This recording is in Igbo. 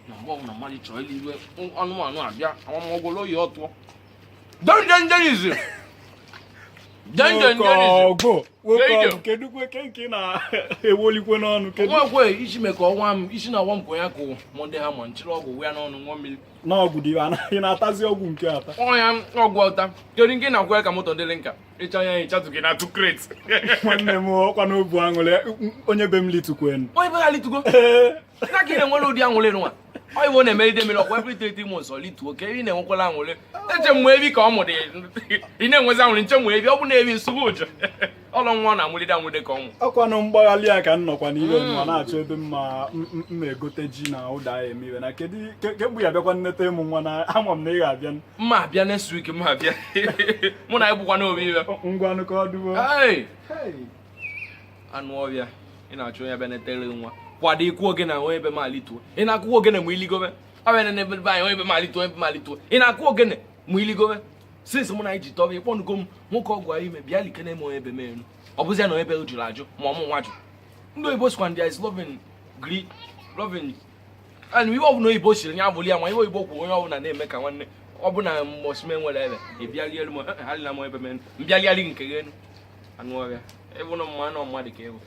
na mgbe na mmadụ chọrọ iwe anụmanụ abịa amamọgwụlụ ya ọtụọ dendenjenizi dendenjenizi kedu kwe nke na-ewolikwe n'ọnụ kedu nwekwe isi mee ka ọnwa m isi na ọnwa m ka ya kụ mọnde ha ma nchịrị ọgwụ wee n'ọnụ nwa mmiri n'ọgwụ dị anaghị na-atazi ọgwụ nke ata ọnya ọgwụ ọta kedu nke na-akwere ka moto dịrị nka ịcha anya ịchatụ gị na atụ krate nwanne m ọkwa n'obu aṅụrị onye be m litukwen onye be ha litugo na ka ị na-enwere ụdị aṅụrị nwa ọ iwe na-emeride mmiri ọkwa every 3 months ọ lituo ka ị na-enwekwala aṅụrị eche m ebi ka ọ mụrụ ị na-enwezi aṅụrị nche m ebi ọ bụ na-ebi nsogbu ụjọ ọlọ nwa na-amụlide amụlide ka ọnwụ ọkwanụ mgbaghalị ya ka m nọkwa n'ihe nwa na-achọ ebe mma egote ji na ụda ya eme na kedu mgbe ya bịakwa nneta ịmụ nwa na ama m na ị ga-abịa mma abịa next week mma abịa mụ na ịbụkwa n'obi iwe ngwanụ ka ọ dụbo anụ ọbịa ị na-achọ onye bịa netere nwa kwado ikwu oge na onye ebe malituo ị na-akụ ogene ma iligobe abịa na ebe anyị onye ebe malituo ị na-akụ ogene ma iligobe since mụ na anyị ji tọba ịkpọnugo m nwoke ọgwụ ime bịa like na eme onye ebe menu ọ bụzi na ebe jụrụ ajụ ma ọmụ nwa jụ ndị oyibo sikwa ndị is loving and iwe ọbụla oyibo siri nya abụli ya nwa iwe oyibo kwụ onye ọbụla na-eme ka nwanne ọ bụ na mosime nwere ebe ịbịalielu m halila m ebe menu mbịaliali nke gị enu anụ ọrịa ịbụ na mma na mmadụ ka ewu